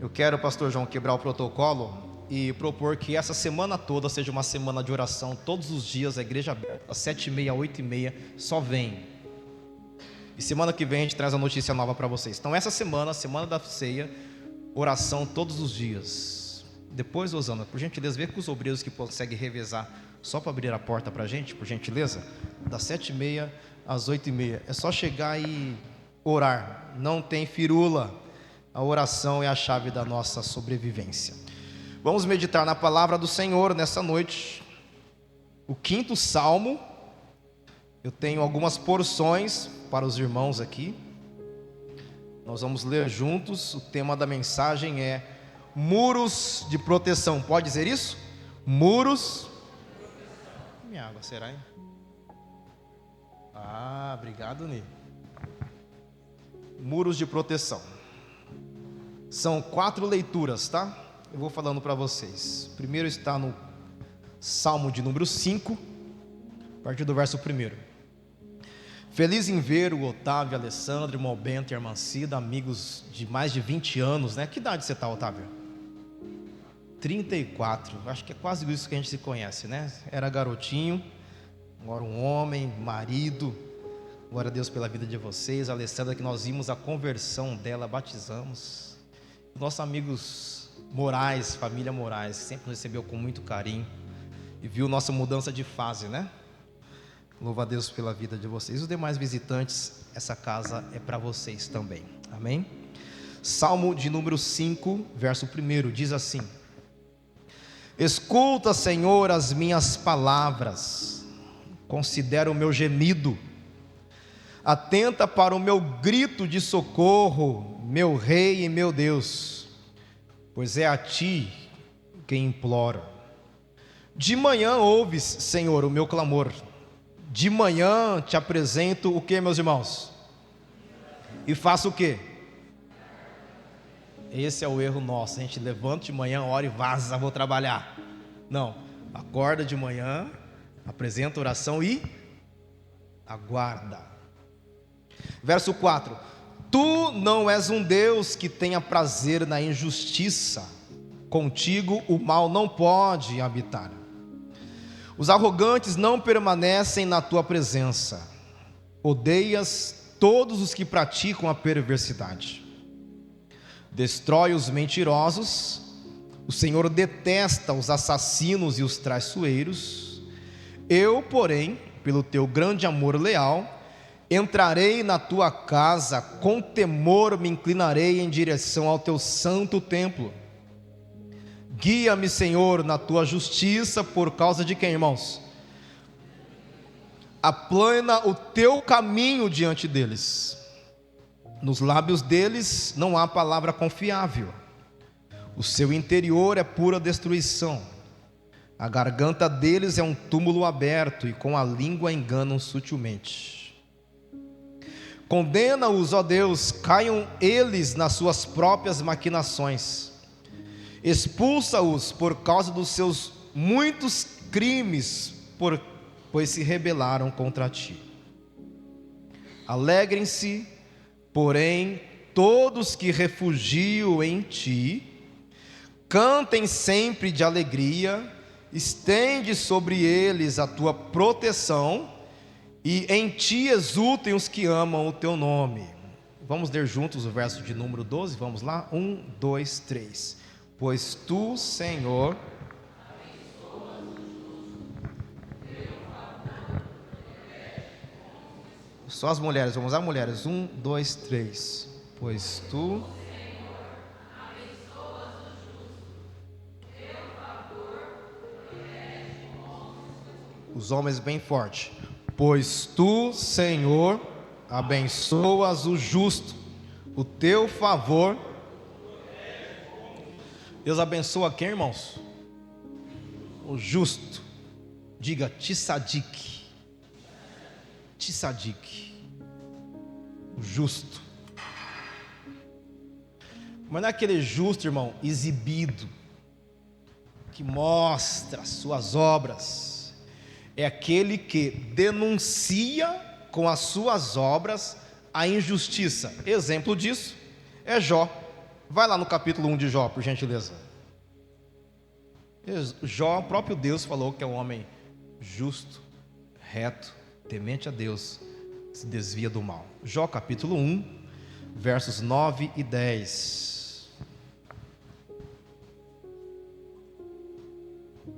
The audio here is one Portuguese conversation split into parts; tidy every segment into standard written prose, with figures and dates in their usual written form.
Eu quero, pastor João, quebrar o protocolo e propor que essa semana toda seja uma semana de oração, todos os dias, a igreja aberta, às 7h30, 8h30, só vem. E semana que vem a gente traz a notícia nova para vocês. Então essa semana, semana da ceia, oração todos os dias. Depois, Osana, por gentileza, vê com os obreiros que conseguem revezar, só para abrir a porta para a gente, por gentileza, das 7h30 às 8h30. É só chegar e orar, não tem firula. A oração é a chave da nossa sobrevivência. Vamos meditar na palavra do Senhor nessa noite. O 5º salmo. Eu tenho algumas porções para os irmãos aqui. Nós vamos ler juntos. O tema da mensagem é muros de proteção. Pode dizer isso? Muros. Minha água, será, hein? Obrigado, Ney. Muros de proteção. São 4 leituras, tá? Eu vou falando para vocês. Primeiro está no Salmo de número 5, a partir do verso 1. Feliz em ver o Otávio, Alessandro, irmão Bento e irmã Cida, amigos de mais de 20 anos, né? Que idade você está, Otávio? 34, acho que é quase isso que a gente se conhece, né? Era garotinho, agora um homem, marido. Glória a Deus pela vida de vocês. A Alessandra, que nós vimos a conversão dela, batizamos. Nossos amigos Moraes, família Moraes, sempre nos recebeu com muito carinho e viu nossa mudança de fase, né? Louva a Deus pela vida de vocês. Os demais visitantes, essa casa é para vocês também, amém? Salmo de número 5, verso 1, diz assim: escuta, Senhor, as minhas palavras, considera o meu gemido, atenta para o meu grito de socorro, meu Rei e meu Deus, pois é a Ti quem imploro. De manhã ouves, Senhor, o meu clamor. De manhã te apresento o que, meus irmãos? E faço o que? Esse é o erro nosso. A gente levanta de manhã, ora e vaza, vou trabalhar. Não, acorda de manhã, apresenta a oração e aguarda. Verso 4: tu não és um Deus que tenha prazer na injustiça, contigo o mal não pode habitar. Os arrogantes não permanecem na tua presença, odeias todos os que praticam a perversidade. Destrói os mentirosos, o Senhor detesta os assassinos e os traiçoeiros. Eu, porém, pelo teu grande amor leal, entrarei na tua casa, com temor me inclinarei em direção ao teu santo templo. Guia-me, Senhor, na tua justiça, por causa de quem, irmãos? Aplana o teu caminho diante deles. Nos lábios deles não há palavra confiável. O seu interior é pura destruição. A garganta deles é um túmulo aberto, e com a língua enganam sutilmente. Condena-os, ó Deus, caiam eles nas suas próprias maquinações. Expulsa-os por causa dos seus muitos crimes, pois se rebelaram contra ti. Alegrem-se, porém, todos que refugiam em ti, cantem sempre de alegria, estende sobre eles a tua proteção, e em ti exultem os que amam o teu nome. Vamos ler juntos o verso de número 12, vamos lá? 1, 2, 3. Pois tu, Senhor, só as mulheres, vamos lá, mulheres? 1, 2, 3. Pois tu, os homens bem forte. Pois tu, Senhor, abençoas o justo, o teu favor. Deus abençoa quem, irmãos? O justo. Diga Tzadik. Tzadik. O justo. Mas não é aquele justo, irmão, exibido, que mostra as suas obras. É aquele que denuncia com as suas obras a injustiça. Exemplo disso é Jó. Vai lá no capítulo 1 de Jó, por gentileza. Jó, o próprio Deus falou que é um homem justo, reto, temente a Deus, se desvia do mal. Jó capítulo 1, versos 9 e 10.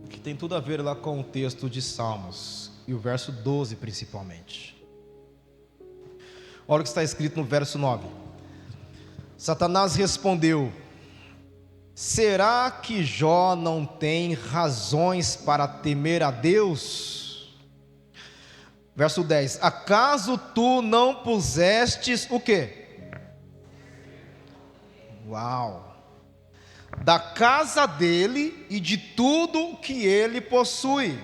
Que tem tudo a ver lá com o texto de Salmos, e o verso 12 principalmente. Olha o que está escrito no verso 9. Satanás respondeu: será que Jó não tem razões para temer a Deus? Verso 10: acaso tu não pusestes o quê? Uau! Da casa dele e de tudo que ele possui.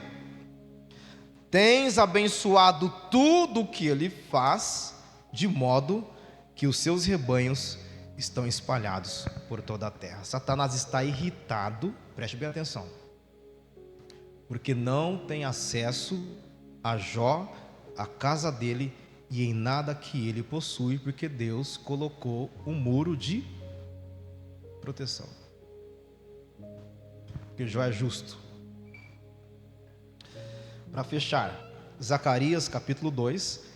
Tens abençoado tudo o que ele faz, de modo que os seus rebanhos estão espalhados por toda a terra. Satanás está irritado, preste bem atenção, porque não tem acesso a Jó, a casa dele e em nada que ele possui, porque Deus colocou um muro de proteção. Porque Jó é justo. Para fechar, Zacarias capítulo 2.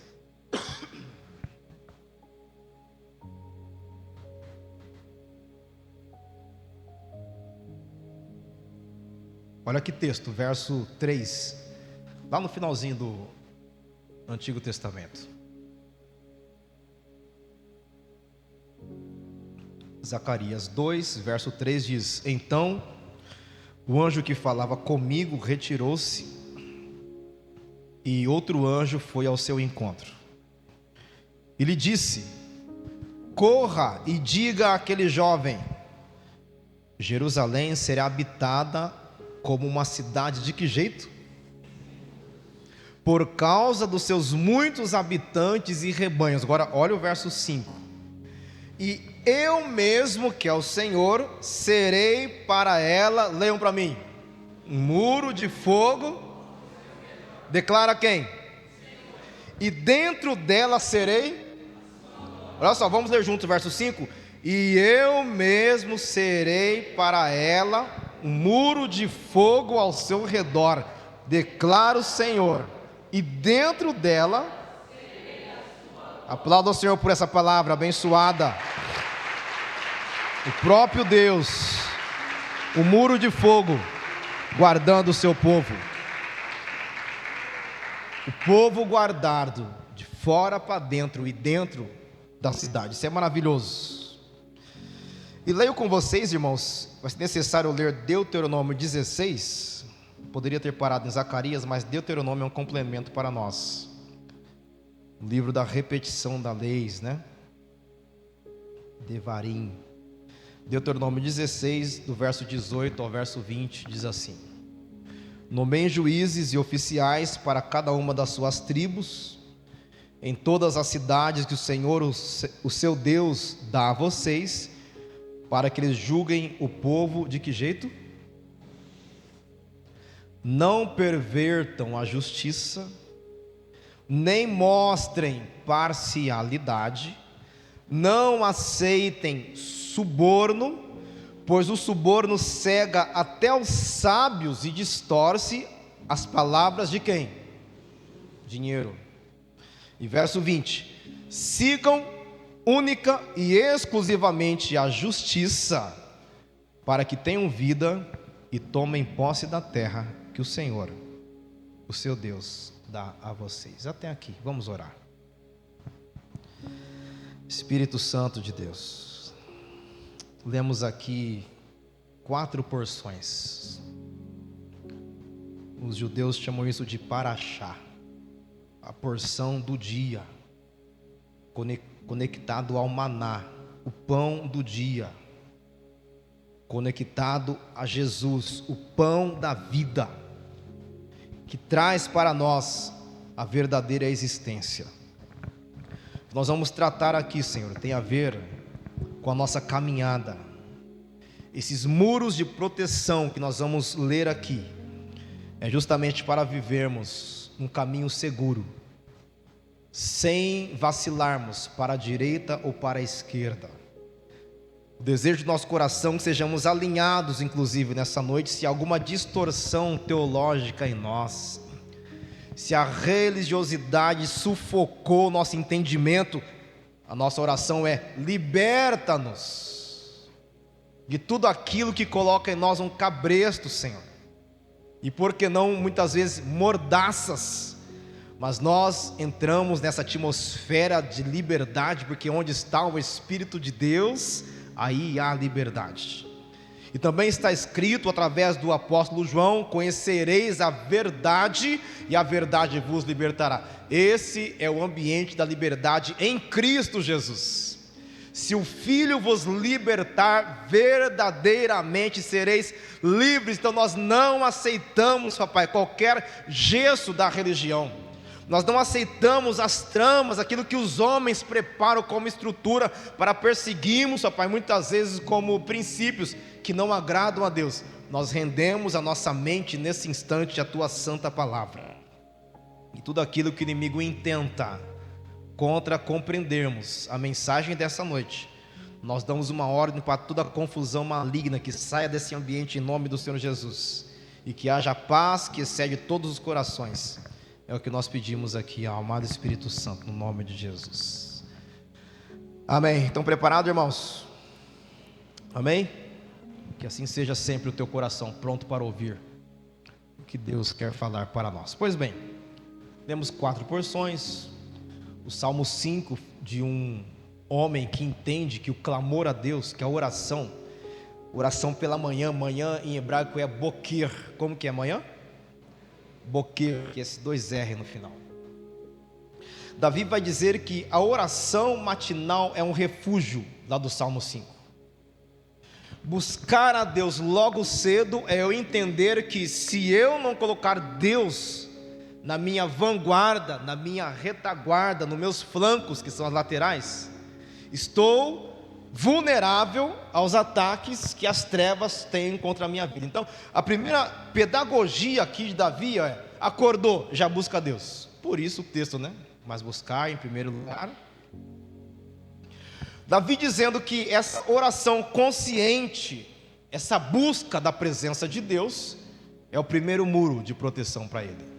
Olha que texto, verso 3, lá no finalzinho do Antigo Testamento. Zacarias 2, verso 3 diz: então o anjo que falava comigo retirou-se, e outro anjo foi ao seu encontro. E lhe disse: corra e diga àquele jovem: Jerusalém será habitada como uma cidade de que jeito? Por causa dos seus muitos habitantes e rebanhos. Agora olha o verso 5. E eu mesmo, que é o Senhor, serei para ela, leiam para mim, um muro de fogo. Declara quem? E dentro dela serei. Olha só, vamos ler juntos o verso 5. E eu mesmo serei para ela um muro de fogo ao seu redor, declara o Senhor, e dentro dela, aplauda o Senhor por essa palavra abençoada. O próprio Deus, o muro de fogo, guardando o seu povo. O povo guardado, de fora para dentro e dentro da cidade. Isso é maravilhoso. E leio com vocês, irmãos, vai ser necessário ler Deuteronômio 16. Poderia ter parado em Zacarias, mas Deuteronômio é um complemento para nós. O livro da repetição das leis, né? Devarim. Deuteronômio 16, do verso 18 ao verso 20, diz assim: nomeiem juízes e oficiais para cada uma das suas tribos, em todas as cidades que o Senhor, o seu Deus, dá a vocês, para que eles julguem o povo de que jeito? Não pervertam a justiça, nem mostrem parcialidade, não aceitem suborno, pois o suborno cega até os sábios e distorce as palavras de quem? Dinheiro. E verso 20: sigam única e exclusivamente a justiça, para que tenham vida e tomem posse da terra que o Senhor, o seu Deus, dá a vocês. Até aqui, vamos orar. Espírito Santo de Deus, lemos aqui 4 porções. Os judeus chamam isso de paraxá, a porção do dia, conectado ao maná, o pão do dia, conectado a Jesus, o pão da vida, que traz para nós a verdadeira existência. Nós vamos tratar aqui, Senhor, tem a ver com a nossa caminhada. Esses muros de proteção que nós vamos ler aqui, é justamente para vivermos um caminho seguro, sem vacilarmos para a direita ou para a esquerda. O desejo do nosso coração é que sejamos alinhados, inclusive nessa noite, se há alguma distorção teológica em nós, se a religiosidade sufocou o nosso entendimento, a nossa oração é: liberta-nos de tudo aquilo que coloca em nós um cabresto, Senhor, e por que não muitas vezes mordaças, mas nós entramos nessa atmosfera de liberdade, porque onde está o Espírito de Deus, aí há liberdade. E também está escrito através do apóstolo João: conhecereis a verdade e a verdade vos libertará. Esse é o ambiente da liberdade em Cristo Jesus. Se o Filho vos libertar, verdadeiramente sereis livres. Então nós não aceitamos, papai, qualquer gesso da religião. Nós não aceitamos as tramas, aquilo que os homens preparam como estrutura para perseguirmos, papai, muitas vezes como princípios que não agradam a Deus. Nós rendemos a nossa mente nesse instante à tua santa palavra. E tudo aquilo que o inimigo intenta contra compreendermos a mensagem dessa noite, nós damos uma ordem para toda a confusão maligna que saia desse ambiente em nome do Senhor Jesus, e que haja paz que excede todos os corações. É o que nós pedimos aqui ao amado Espírito Santo, no nome de Jesus. Amém. Estão preparados, irmãos? Amém? Que assim seja sempre o teu coração pronto para ouvir o que Deus quer falar para nós. Pois bem, temos 4 porções. O Salmo 5, de um homem que entende que o clamor a Deus, que a oração pela manhã, manhã em hebraico é boquer. Como que é manhã? Boquer, que é esse 2R no final. Davi vai dizer que a oração matinal é um refúgio, lá do Salmo 5. Buscar a Deus logo cedo é eu entender que se eu não colocar Deus na minha vanguarda, na minha retaguarda, nos meus flancos, que são as laterais, estou vulnerável aos ataques que as trevas têm contra a minha vida. Então, a primeira pedagogia aqui de Davi é: acordou, já busca Deus. Por isso o texto, né? Mas buscar em primeiro lugar. Davi dizendo que essa oração consciente, essa busca da presença de Deus, é o primeiro muro de proteção para ele.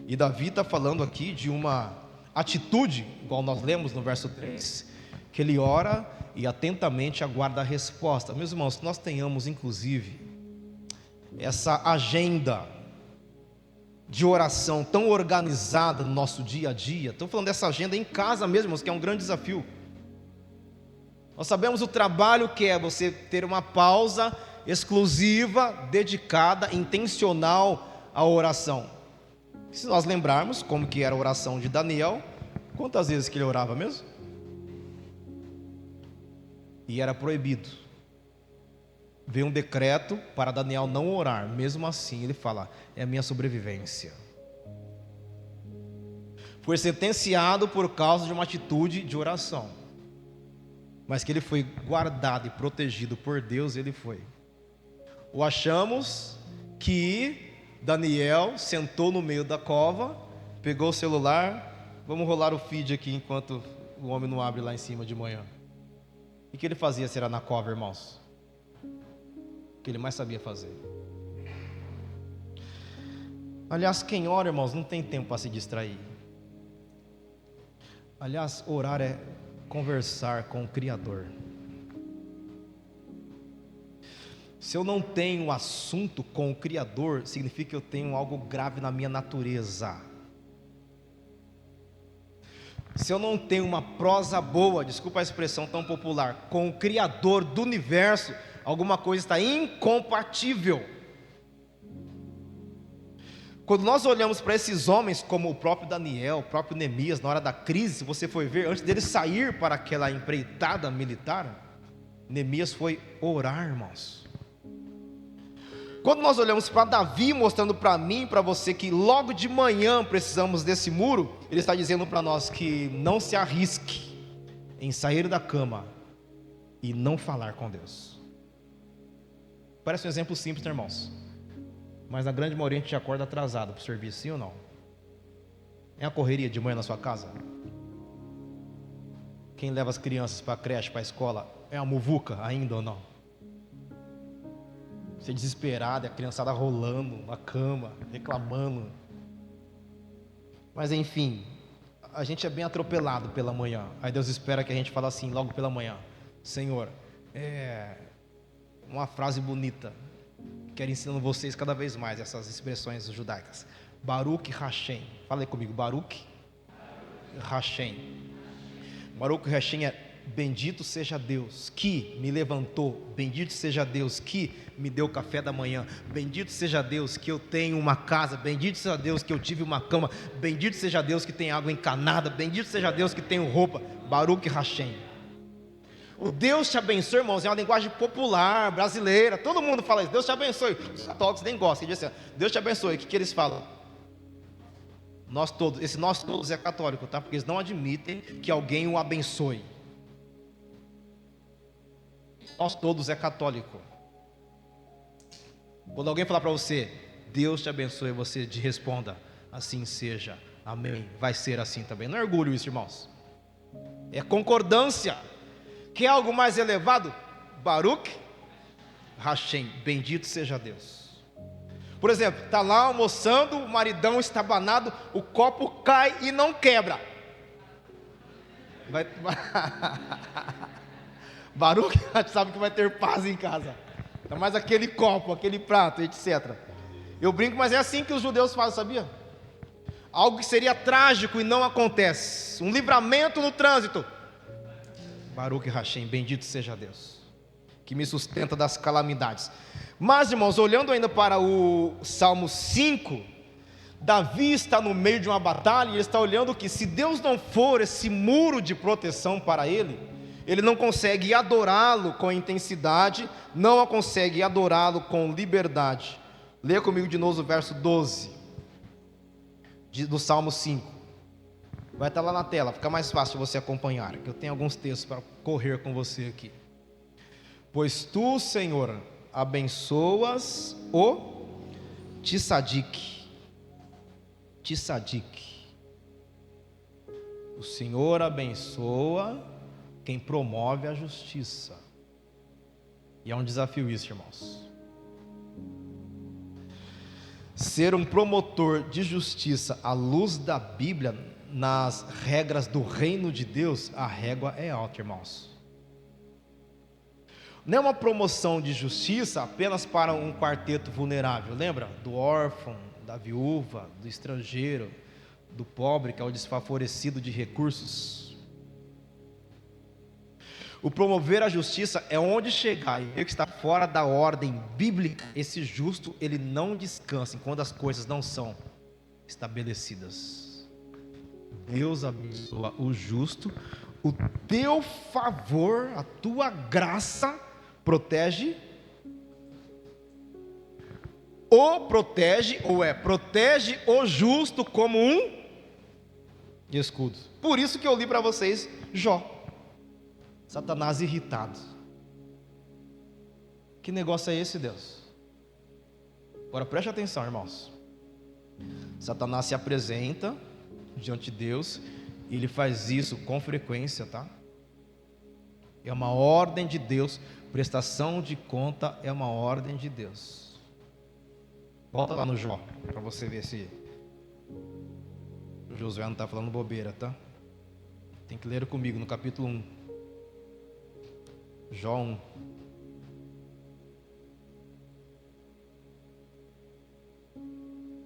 E Davi está falando aqui de uma atitude, igual nós lemos no verso 3, que ele ora e atentamente aguarda a resposta. Meus irmãos, nós tenhamos inclusive essa agenda de oração tão organizada no nosso dia a dia. Estou falando dessa agenda em casa mesmo, irmãos, que é um grande desafio. Nós sabemos o trabalho que é você ter uma pausa exclusiva, dedicada, intencional à oração. Se nós lembrarmos como que era a oração de Daniel, quantas vezes que ele orava mesmo? E era proibido. Veio um decreto para Daniel não orar. Mesmo assim ele fala: é a minha sobrevivência. Foi sentenciado por causa de uma atitude de oração, mas que ele foi guardado e protegido por Deus, ele foi. Ou achamos que Daniel sentou no meio da cova, pegou o celular, vamos rolar o feed aqui enquanto o homem não abre lá em cima de manhã. E o que ele fazia, será, na cova, irmãos? O que ele mais sabia fazer. Aliás, quem ora, irmãos, não tem tempo para se distrair. Aliás, orar é conversar com o Criador. Se eu não tenho assunto com o Criador, significa que eu tenho algo grave na minha natureza. Se eu não tenho uma prosa boa, desculpa a expressão tão popular, com o Criador do universo, alguma coisa está incompatível. Quando nós olhamos para esses homens, como o próprio Daniel, o próprio Neemias, na hora da crise, se você for ver, antes dele sair para aquela empreitada militar, Neemias foi orar, irmãos. Quando nós olhamos para Davi, mostrando para mim e para você que logo de manhã precisamos desse muro, ele está dizendo para nós que não se arrisque em sair da cama e não falar com Deus. Parece um exemplo simples, né, irmãos? Mas na grande maioria a gente acorda atrasado para o serviço, sim ou não? É a correria de manhã na sua casa? quem leva as crianças para a creche, para a escola, é a muvuca ainda ou não? Você desesperado, a criançada rolando na cama, reclamando. Mas enfim, a gente é bem atropelado pela manhã. Aí Deus espera que a gente fale assim logo pela manhã: Senhor, uma frase bonita, quero ensinando vocês cada vez mais essas expressões judaicas. Baruch Hashem. Fala aí comigo, Baruch Hashem. Baruch Hashem é: bendito seja Deus que me levantou, bendito seja Deus que me deu café da manhã, bendito seja Deus que eu tenho uma casa, bendito seja Deus que eu tive uma cama, bendito seja Deus que tem água encanada, bendito seja Deus que tenho roupa. Baruch Hashem. O Deus te abençoe, irmãos, é uma linguagem popular, brasileira, todo mundo fala isso: Deus te abençoe. Os católicos nem gostam, eles dizem assim: Deus te abençoe. O que eles falam? Nós todos, esse nós todos é católico, tá? Porque eles não admitem que alguém o abençoe. Nós todos é católico. Quando alguém falar para você, Deus te abençoe, você responda: assim seja, amém, vai ser assim também. Não é orgulho isso, irmãos, é concordância. Quer algo mais elevado? Baruch Hashem, bendito seja Deus. Por exemplo, está lá almoçando, o maridão estabanado, o copo cai e não quebra. Baruch, sabe que vai ter paz em casa. Ainda mais aquele copo, aquele prato, etc. Eu brinco, mas é assim que os judeus fazem, sabia? Algo que seria trágico e não acontece. Um livramento no trânsito. Baruch Hashem, bendito seja Deus, que me sustenta das calamidades. Mas, irmãos, olhando ainda para o Salmo 5, Davi está no meio de uma batalha e ele está olhando que, se Deus não for esse muro de proteção para ele, ele não consegue adorá-lo com intensidade, não consegue adorá-lo com liberdade. Leia comigo de novo o verso 12 do Salmo 5. Vai estar lá na tela, fica mais fácil você acompanhar, que eu tenho alguns textos para correr com você aqui. Pois tu, Senhor, abençoas o Tzadik. O Senhor abençoa quem promove a justiça. E é um desafio isso, irmãos. Ser um promotor de justiça à luz da Bíblia, nas regras do reino de Deus, a régua é alta, irmãos. Não é uma promoção de justiça apenas para um quarteto vulnerável, lembra? Do órfão, da viúva, do estrangeiro, do pobre, que é o desfavorecido de recursos. O promover a justiça é onde chegar e ver que está fora da ordem bíblica. Esse justo, ele não descansa enquanto as coisas não são estabelecidas. Deus abençoa o justo, o teu favor, a tua graça protege protege o justo como um escudo. Por isso que eu li para vocês Jó. Satanás irritado. Que negócio é esse, Deus? Agora preste atenção, irmãos. Satanás se apresenta diante de Deus, e ele faz isso com frequência, tá? É uma ordem de Deus. Prestação de conta é uma ordem de Deus. Volta lá no Jó, para você ver se o Josué não está falando bobeira, tá? Tem que ler comigo no capítulo 1. Jó 1.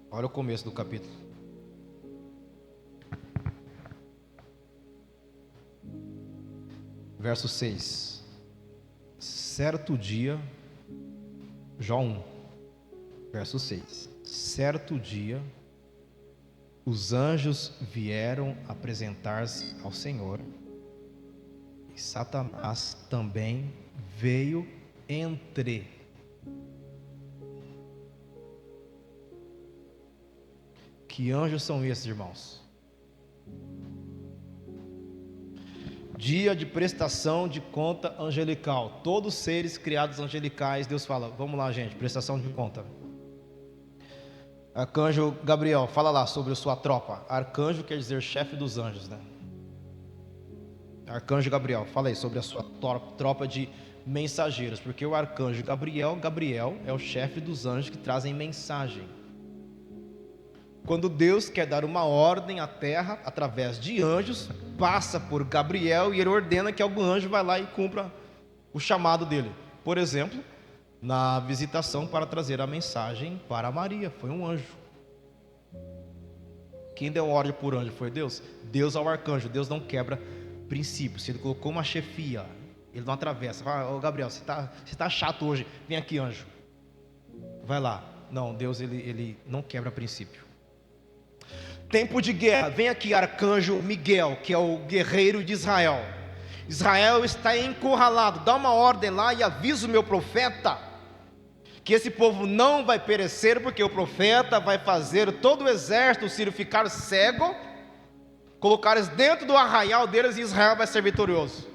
Olha o começo do capítulo. Verso 6. Certo dia, Jó 1, verso 6. Certo dia, os anjos vieram apresentar-se ao Senhor, e Satanás também veio entre. Que anjos são esses, irmãos? Dia de prestação de conta angelical. Todos os seres criados angelicais, Deus fala: vamos lá, gente, prestação de conta. Arcanjo Gabriel, fala lá sobre a sua tropa. Arcanjo quer dizer chefe dos anjos, né? Arcanjo Gabriel, fala aí sobre a sua tropa de mensageiros, porque o arcanjo Gabriel é o chefe dos anjos que trazem mensagem. Quando Deus quer dar uma ordem à terra através de anjos, passa por Gabriel e ele ordena que algum anjo vá lá e cumpra o chamado dele. Por exemplo, na visitação para trazer a mensagem para Maria, foi um anjo. Quem deu ordem por anjo foi Deus. Deus ao arcanjo. Deus não quebra princípios. Se ele colocou uma chefia, ele não atravessa. Fala, ô Gabriel, você tá chato hoje, vem aqui, anjo, vai lá. Não, Deus ele não quebra princípio. Tempo de guerra, vem aqui, arcanjo Miguel, que é o guerreiro de Israel. Israel está encurralado, dá uma ordem lá e avisa o meu profeta que esse povo não vai perecer, porque o profeta vai fazer todo o exército sírio ficar cego, colocar eles dentro do arraial deles e Israel vai ser vitorioso.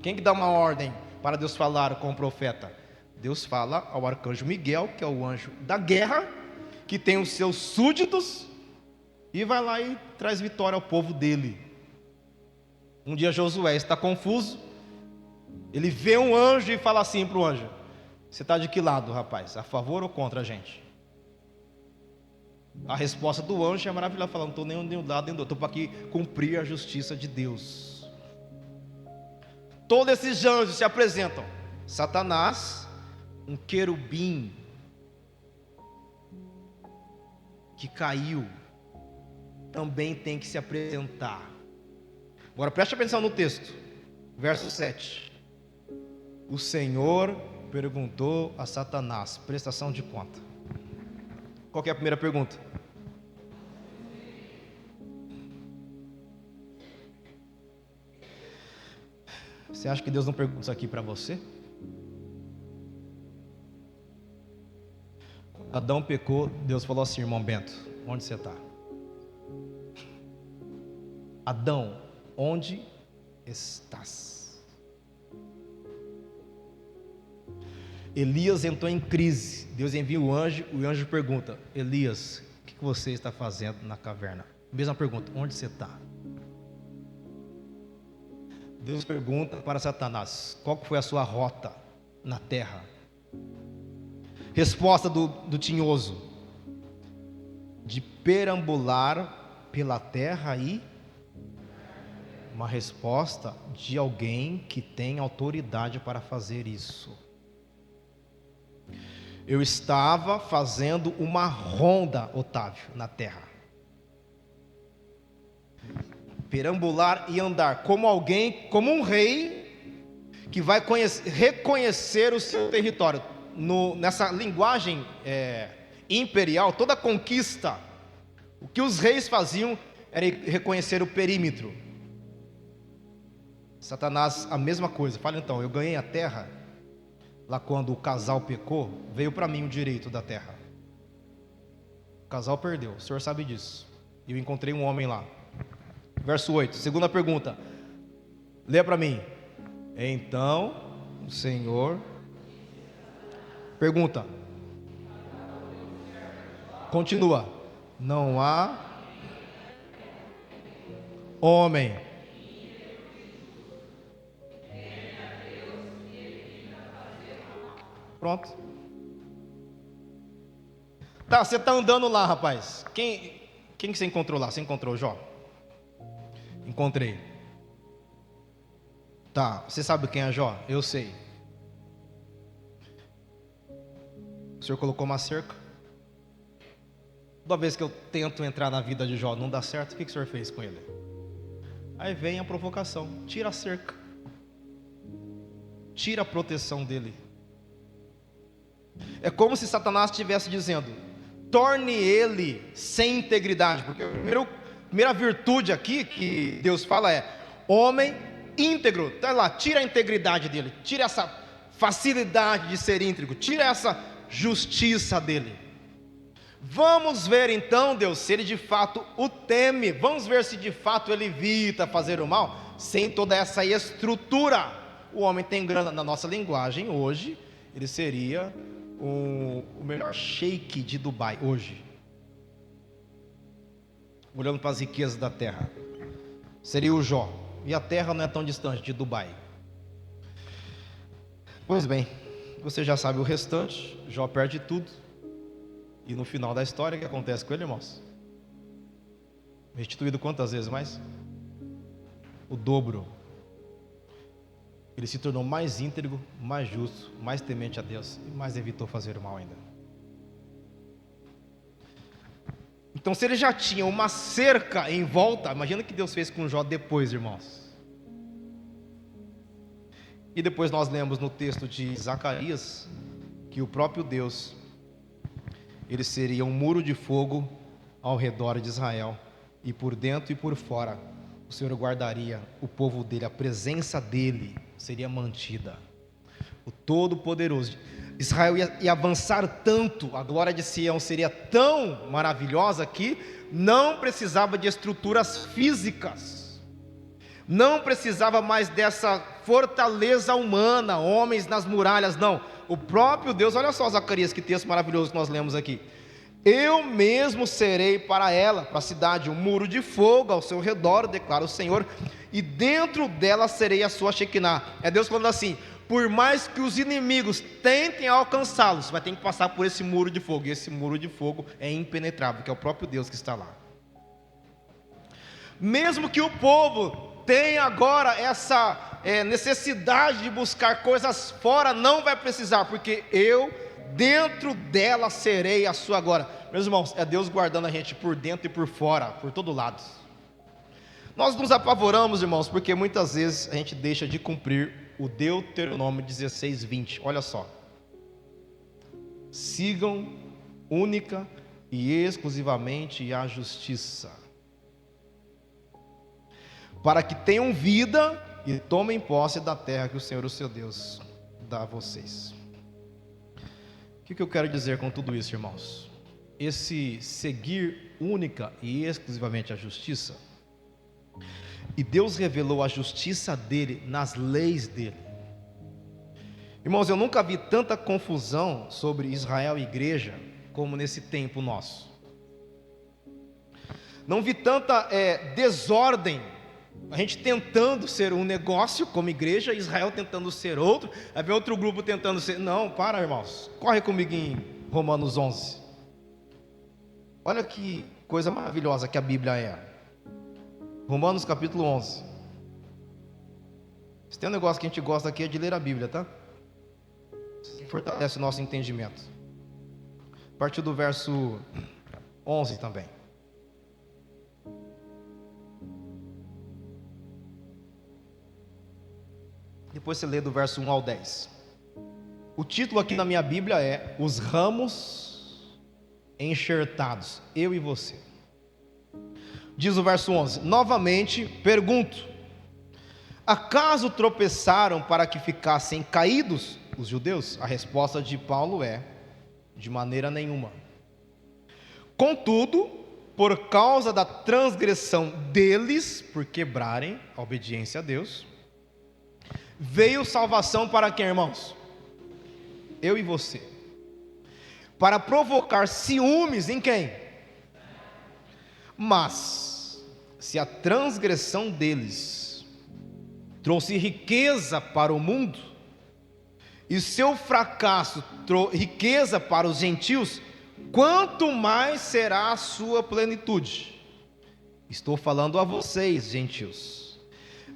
Quem que dá uma ordem para Deus falar com o profeta? Deus fala ao arcanjo Miguel, que é o anjo da guerra, que tem os seus súditos, e vai lá e traz vitória ao povo dele. Um dia Josué está confuso, ele vê um anjo e fala assim para o anjo: você está de que lado, rapaz? A favor ou contra a gente? A resposta do anjo é maravilhosa, falando: não estou nem de um lado nem do outro, estou para aqui cumprir a justiça de Deus. Todos esses anjos se apresentam. Satanás, um querubim que caiu, também tem que se apresentar. Agora preste atenção no texto, verso 7. O Senhor perguntou a Satanás, prestação de conta. Qual que é a primeira pergunta? Você acha que Deus não pergunta isso aqui para você? Quando Adão pecou, Deus falou assim: irmão Bento, onde você está? Adão, onde estás? Elias entrou em crise. Deus envia o anjo pergunta: Elias, o que você está fazendo na caverna? Mesma pergunta: onde você está? Deus pergunta para Satanás: qual foi a sua rota na terra? Resposta do tinhoso: de perambular pela terra. E uma resposta de alguém que tem autoridade para fazer isso. Eu estava fazendo uma ronda, Otávio, na terra. Perambular e andar como alguém, como um rei que vai reconhecer o seu território. Nessa linguagem imperial, toda conquista, o que os reis faziam era reconhecer o perímetro. Satanás, a mesma coisa. Fala então: eu ganhei a terra. Lá quando o casal pecou, veio para mim o direito da terra. O casal perdeu, o senhor sabe disso. Eu encontrei um homem lá. Verso 8, segunda pergunta. Leia para mim. Então o Senhor pergunta. Continua. Não há homem. Pronto. Tá, você está andando lá, rapaz. Quem que você encontrou lá? Você encontrou Jó? Encontrei. Tá, você sabe quem é Jó? Eu sei. O senhor colocou uma cerca. Toda vez que eu tento entrar na vida de Jó não dá certo, o que o senhor fez com ele? Aí vem a provocação: tira a cerca, tira a proteção dele. É como se Satanás estivesse dizendo: torne ele sem integridade. Porque a primeira virtude aqui que Deus fala é homem íntegro. Tá lá, tira a integridade dele, tira essa facilidade de ser íntegro, tira essa justiça dele. Vamos ver então, Deus, se ele de fato o teme. Vamos ver se de fato ele evita fazer o mal, sem toda essa estrutura. O homem tem grana. Na nossa linguagem hoje, ele seria o melhor sheik de Dubai hoje, olhando para as riquezas da terra. Seria o Jó. e a terra não é tão distante de Dubai. Pois bem, você já sabe o restante. Jó perde tudo, e no final da história, o que acontece com ele, irmãos? Restituído quantas vezes mais? O dobro. Ele se tornou mais íntegro, mais justo, mais temente a Deus e mais evitou fazer o mal ainda. Então, se ele já tinha uma cerca em volta, imagina o que Deus fez com Jó depois, irmãos. E depois nós lemos no texto de Zacarias que o próprio Deus, ele seria um muro de fogo ao redor de Israel, e por dentro e por fora o Senhor guardaria o povo dele, a presença dele seria mantida. O Todo-Poderoso, Israel ia avançar tanto, a glória de Sião seria tão maravilhosa que não precisava de estruturas físicas, não precisava mais dessa fortaleza humana, homens nas muralhas, não. O próprio Deus, olha só Zacarias, que texto maravilhoso que nós lemos aqui. Eu mesmo serei para ela, para a cidade, um muro de fogo ao seu redor, declara o Senhor, e dentro dela serei a sua Shekinah. É Deus falando assim: por mais que os inimigos tentem alcançá-los, vai ter que passar por esse muro de fogo, e esse muro de fogo é impenetrável, que é o próprio Deus que está lá. Mesmo que o povo tenha agora essa necessidade de buscar coisas fora, não vai precisar, porque eu dentro dela serei a sua glória. Meus irmãos, é Deus guardando a gente por dentro e por fora, por todo lado. Nós nos apavoramos, irmãos, porque muitas vezes a gente deixa de cumprir o Deuteronômio 16:20. Olha só: sigam única e exclusivamente a justiça, para que tenham vida e tomem posse da terra que o Senhor, o seu Deus, dá a vocês. O que eu quero dizer com tudo isso, irmãos? Esse seguir única e exclusivamente a justiça, e Deus revelou a justiça dele nas leis dele. Irmãos, eu nunca vi tanta confusão sobre Israel e igreja como nesse tempo nosso. Não vi tanta desordem, a gente tentando ser um negócio como igreja, Israel tentando ser outro, aí vem outro grupo tentando ser. Não, para, irmãos, corre comigo em Romanos 11. Olha que coisa maravilhosa que a Bíblia é. Romanos capítulo 11. Se tem um negócio que a gente gosta aqui é de ler a Bíblia, tá? Fortalece o nosso entendimento. A partir do verso 11 também. Depois você lê do verso 1 ao 10. O título aqui na minha Bíblia é Os Ramos Enxertados, eu e você. Diz o verso 11: novamente pergunto: acaso tropeçaram para que ficassem caídos os judeus? A resposta de Paulo é: de maneira nenhuma. Contudo, por causa da transgressão deles, por quebrarem a obediência a Deus, veio salvação para quem, irmãos? Eu e você. Para provocar ciúmes em quem? Mas, se a transgressão deles trouxe riqueza para o mundo, e seu fracasso trouxe riqueza para os gentios, quanto mais será a sua plenitude? Estou falando a vocês, gentios.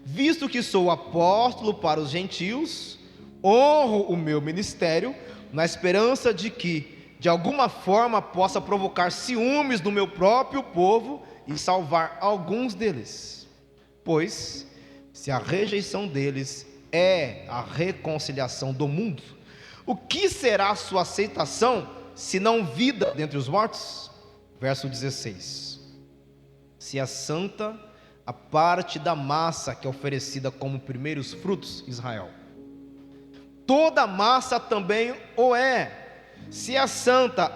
Visto que sou apóstolo para os gentios, honro o meu ministério, na esperança de que, de alguma forma, possa provocar ciúmes no meu próprio povo e salvar alguns deles. Pois, se a rejeição deles é a reconciliação do mundo, o que será a sua aceitação, se não vida dentre os mortos? Verso 16: se é santa a parte da massa que é oferecida como primeiros frutos, Israel, toda a massa também o é. Se é santa,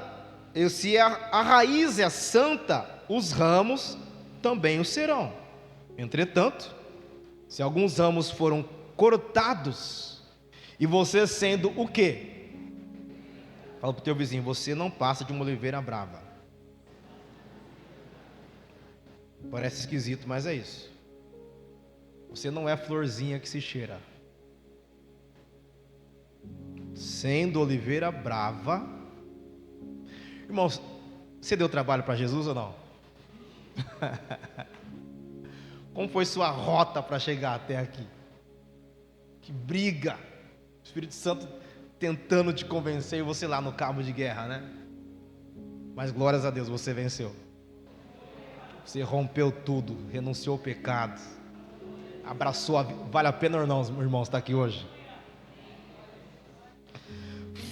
se a raiz é santa, os ramos também o serão. Entretanto, se alguns ramos foram cortados, e você sendo o quê? Fala para o teu vizinho: você não passa de uma oliveira brava. Parece esquisito, mas é isso. Você não é florzinha que se cheira. Sendo oliveira brava. Irmãos, você deu trabalho para Jesus ou não? Como foi sua rota para chegar até aqui? Que briga! O Espírito Santo tentando te convencer e você lá no cabo de guerra, né? Mas glórias a Deus, você venceu. Você rompeu tudo, renunciou ao pecado, abraçou a vida. Vale a pena ou não, irmãos, estar aqui hoje?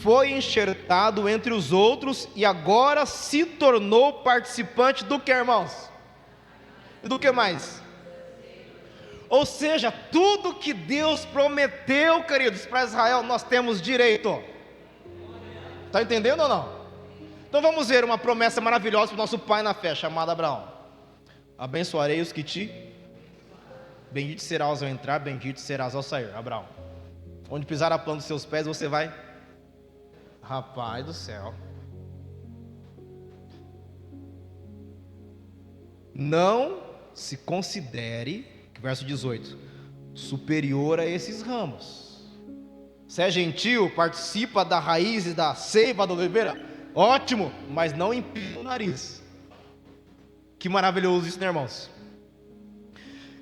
Foi enxertado entre os outros e agora se tornou participante do que, irmãos? E do que mais? Ou seja, tudo que Deus prometeu, queridos, para Israel, nós temos direito. Está entendendo ou não? Então vamos ver uma promessa maravilhosa para o nosso pai na fé, chamado Abraão. Abençoarei os que te... Bendito serás ao entrar, bendito serás ao sair, Abraão. Onde pisar a planta dos seus pés, você vai... Rapaz do céu. Não se considere, verso 18, superior a esses ramos. Se é gentil, participa da raiz e da seiva da oliveira, ótimo, mas não empina o nariz. Que maravilhoso isso, né, irmãos?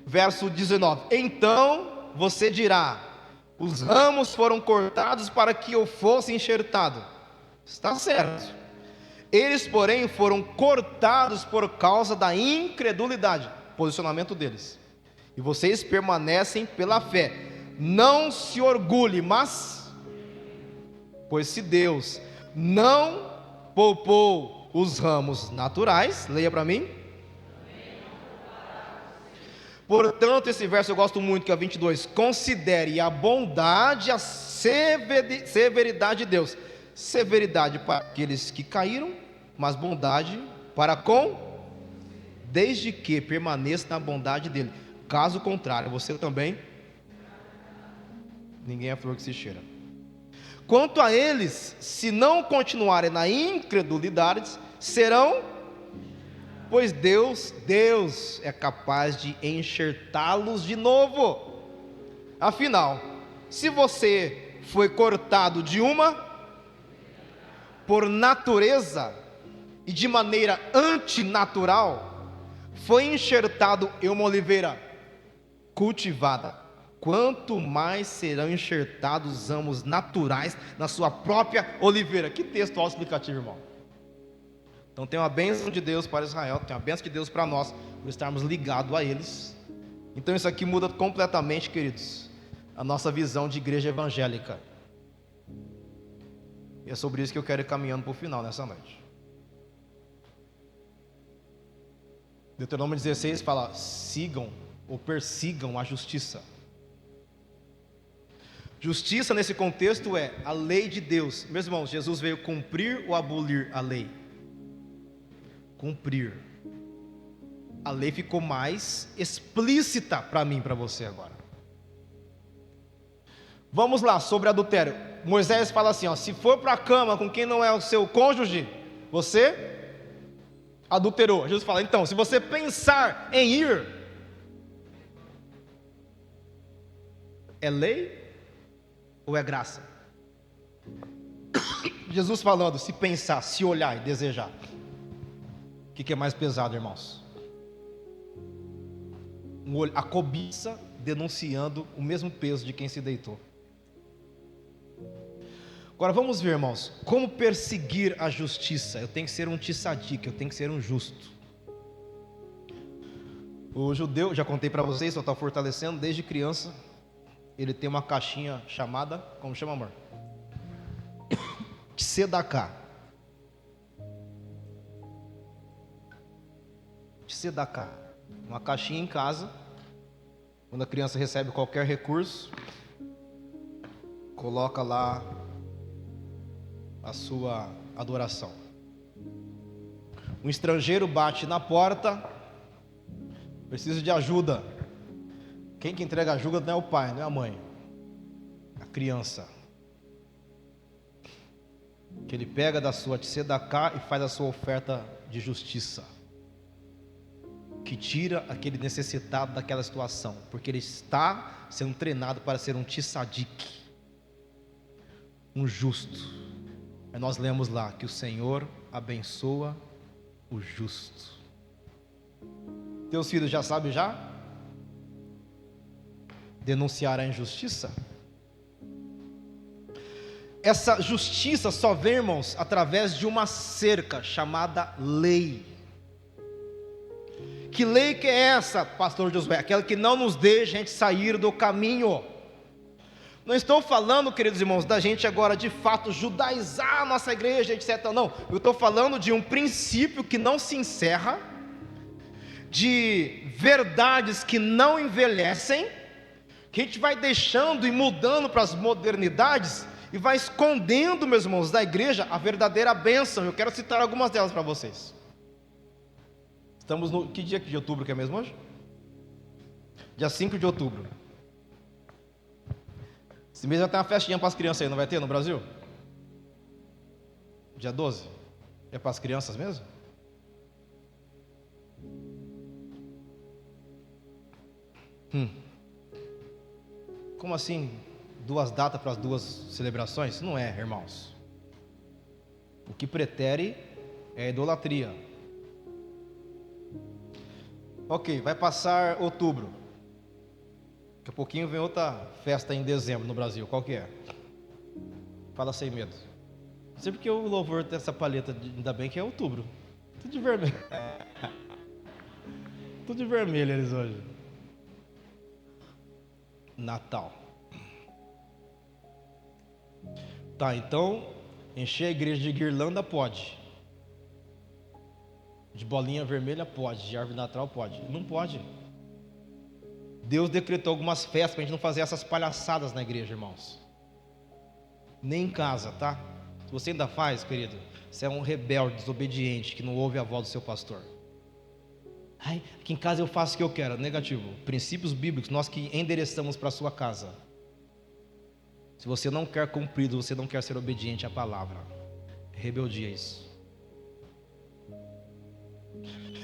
Verso 19, então você dirá: os ramos foram cortados para que eu fosse enxertado. Está certo. Eles, porém, foram cortados por causa da incredulidade, posicionamento deles. E vocês permanecem pela fé. Não se orgulhe, mas... Pois se Deus não poupou os ramos naturais, leia para mim. Portanto, esse verso eu gosto muito, que é 22. Considere a bondade e a severidade de Deus. Severidade para aqueles que caíram, mas bondade para com, desde que permaneça na bondade dele. Caso contrário, você também, ninguém é flor que se cheira. Quanto a eles, se não continuarem na incredulidade, serão, pois Deus é capaz de enxertá-los de novo. Afinal, se você foi cortado de uma, por natureza e de maneira antinatural, foi enxertado em uma oliveira cultivada, quanto mais serão enxertados os ramos naturais na sua própria oliveira. Que texto autoexplicativo, irmão. Então tem uma bênção de Deus para Israel, tem uma bênção de Deus para nós, por estarmos ligados a eles. Então isso aqui muda completamente, queridos, a nossa visão de igreja evangélica. E é sobre isso que eu quero ir caminhando para o final nessa noite. Deuteronômio 16 fala: sigam ou persigam a justiça. Justiça nesse contexto é a lei de Deus. Meus irmãos, Jesus veio cumprir ou abolir a lei? Cumprir. A lei ficou mais explícita para mim e para você agora. Vamos lá, sobre adultério. Moisés fala assim, ó: se for para a cama com quem não é o seu cônjuge, você adulterou. Jesus fala: então, se você pensar em ir, é lei ou é graça? Jesus falando, se pensar, se olhar e desejar, o que é mais pesado, irmãos? A cobiça denunciando o mesmo peso de quem se deitou. Agora vamos ver, irmãos, como perseguir a justiça. Eu tenho que ser um tzadik, eu tenho que ser um justo. O judeu, já contei para vocês, só está fortalecendo, desde criança ele tem uma caixinha chamada, como chama, amor? Tzedaká. Tzedaká. Uma caixinha em casa, quando a criança recebe qualquer recurso, coloca lá a sua adoração. Um estrangeiro bate na porta, precisa de ajuda. Quem que entrega ajuda não é o pai, não é a mãe, a criança, que ele pega da sua tzedaká e faz a sua oferta de justiça. que tira aquele necessitado daquela situação, porque ele está sendo treinado para ser um tzadik, um justo. Aí nós lemos lá que o Senhor abençoa o justo. Teus filhos já sabem já? Denunciar a injustiça? Essa justiça só vem, irmãos, através de uma cerca chamada lei. Que lei que é essa, pastor Josué? Aquela que não nos deixa a gente sair do caminho. Não estou falando, queridos irmãos, da gente agora de fato judaizar a nossa igreja, etc. Não, eu estou falando de um princípio que não se encerra, de verdades que não envelhecem, que a gente vai deixando e mudando para as modernidades, e vai escondendo, meus irmãos, da igreja a verdadeira bênção. Eu quero citar algumas delas para vocês. Estamos no... Que dia de outubro que é mesmo hoje? Dia 5 de outubro. Esse mês já tem uma festinha para as crianças aí, não vai ter no Brasil? Dia 12? É para as crianças mesmo? Como assim? Duas datas para as duas celebrações? Não é, irmãos. O que pretere é idolatria. Ok, vai passar outubro. Daqui a pouquinho vem outra festa em dezembro no Brasil. Qual que é? Fala sem medo. Não sei porque o louvor tem essa paleta, ainda bem que é outubro. Tudo de vermelho. Tudo de vermelho eles hoje. Natal. Tá, então encher a igreja de guirlanda pode. De bolinha vermelha pode. De árvore de Natal pode. Não pode. Deus decretou algumas festas para a gente não fazer essas palhaçadas na igreja, irmãos. Nem em casa, tá? Se você ainda faz, querido, você é um rebelde, desobediente, que não ouve a voz do seu pastor. Ai, aqui em casa eu faço o que eu quero. Negativo. Princípios bíblicos, nós que endereçamos para a sua casa. Se você não quer cumprir, você não quer ser obediente à palavra. Rebeldia isso.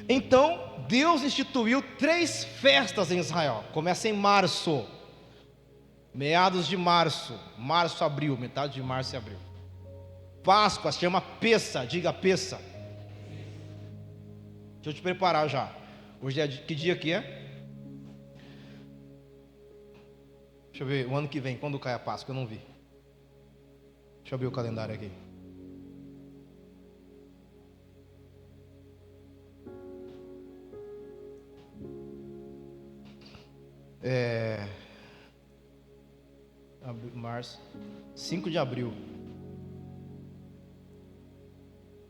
Então, Deus instituiu 3 festas em Israel. Começa em março. Meados de março. Março, abril. Metade de março e abril. Páscoa se chama Pessa. Diga Pessa. Deixa eu te preparar já. Hoje é que dia que é? Deixa eu ver, o ano que vem, quando cai a Páscoa? Eu não vi. Deixa eu abrir o calendário aqui. Março. 5 de abril.